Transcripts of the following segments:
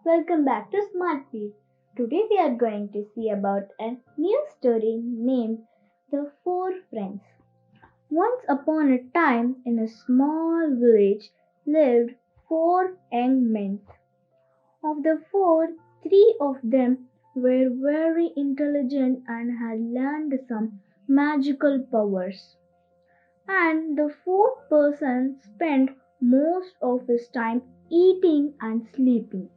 Welcome back to Smart Piece. Today we are going to see about a new story named The Four Friends. Once upon a time in a small village lived four young men. Of the four, three of them were very intelligent and had learned some magical powers. And the fourth person spent most of his time eating and sleeping.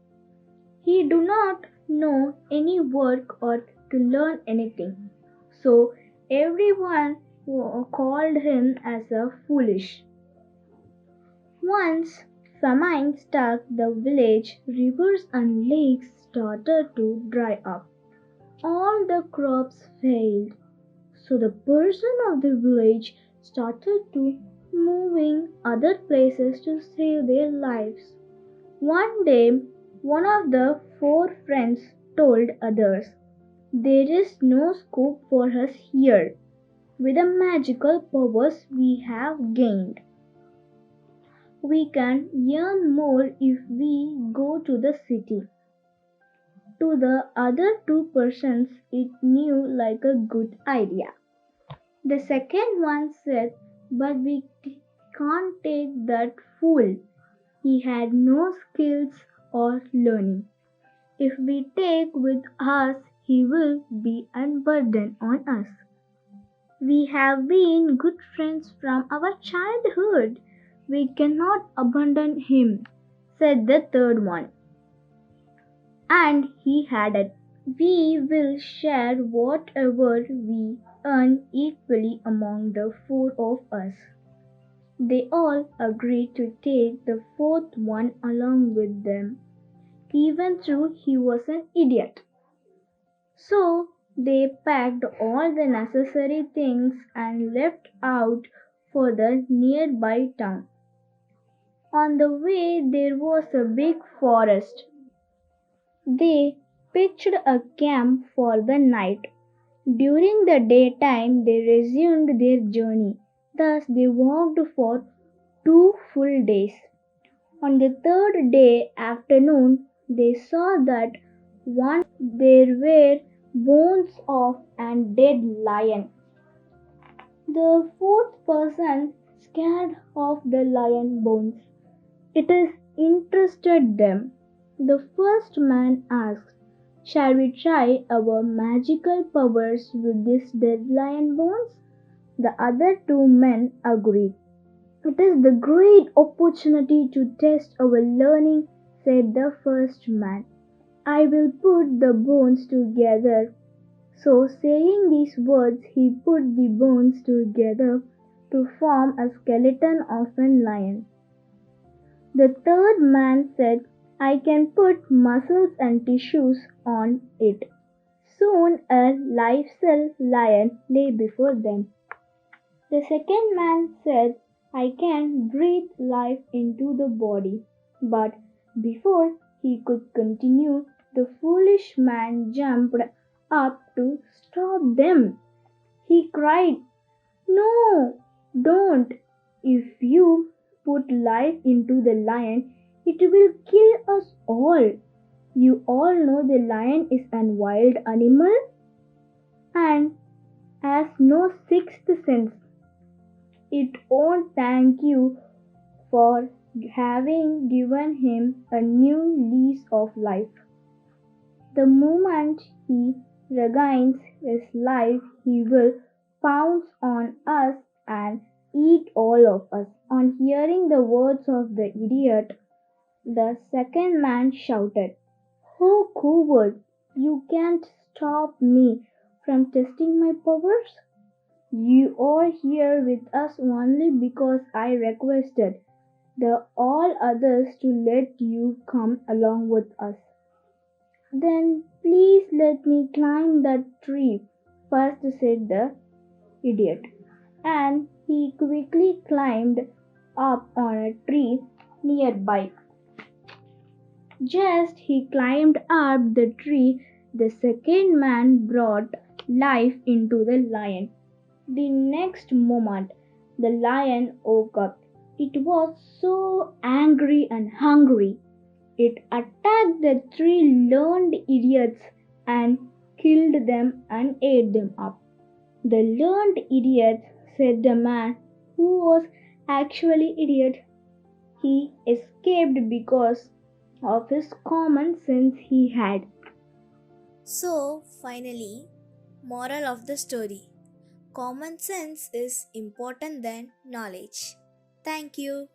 He do not know any work or to learn anything. So everyone called him as a foolish. Once famine struck the village, rivers and lakes started to dry up. All the crops failed. So the person of the village started to moving other places to save their lives. One day, one of the four friends told others, "There is no scope for us here. With the magical powers we have gained, we can earn more if we go to the city." To the other two persons, it knew like a good idea. The second one said, "But we can't take that fool. He had no skills or learning. If we take with us, he will be a burden on us. We have been good friends from our childhood. We cannot abandon him," said the third one. And he added, "We will share whatever we earn equally among the four of us." They all agreed to take the fourth one along with them, even though he was an idiot. So they packed all the necessary things and left out for the nearby town. On the way there was a big forest. They pitched a camp for the night. During the daytime they resumed their journey. Thus they walked for 2 full days. On the third day afternoon they saw that once there were bones of a dead lion. The fourth person scared of the lion bones. It is interested them. The first man asked, "Shall we try our magical powers with these dead lion bones?" The other two men agreed. "It is the great opportunity to test our learning," said the first man. "I will put the bones together." So saying these words, he put the bones together to form a skeleton of a lion. The third man said, "I can put muscles and tissues on it." Soon a live cell lion lay before them. The second man said, "I can breathe life into the body." But before he could continue, the foolish man jumped up to stop them. He cried, "No, don't. If you put life into the lion, it will kill us all. You all know the lion is a wild animal and has no sixth sense. It won't thank you for having given him a new lease of life. The moment he regains his life, he will pounce on us and eat all of us." On hearing the words of the idiot, the second man shouted, "Oh, coward! You can't stop me from testing my powers. You are here with us only because I requested the all others to let you come along with us." "Then please let me climb that tree first," said the idiot. And he quickly climbed up on a tree nearby. Just he climbed up the tree, the second man brought life into the lion. The next moment the lion woke up. It was so angry and hungry. It attacked the three learned idiots and killed them and ate them up. The learned idiots said the man who was actually idiot. He escaped because of his common sense he had. So, finally, moral of the story: common sense is important than knowledge. Thank you.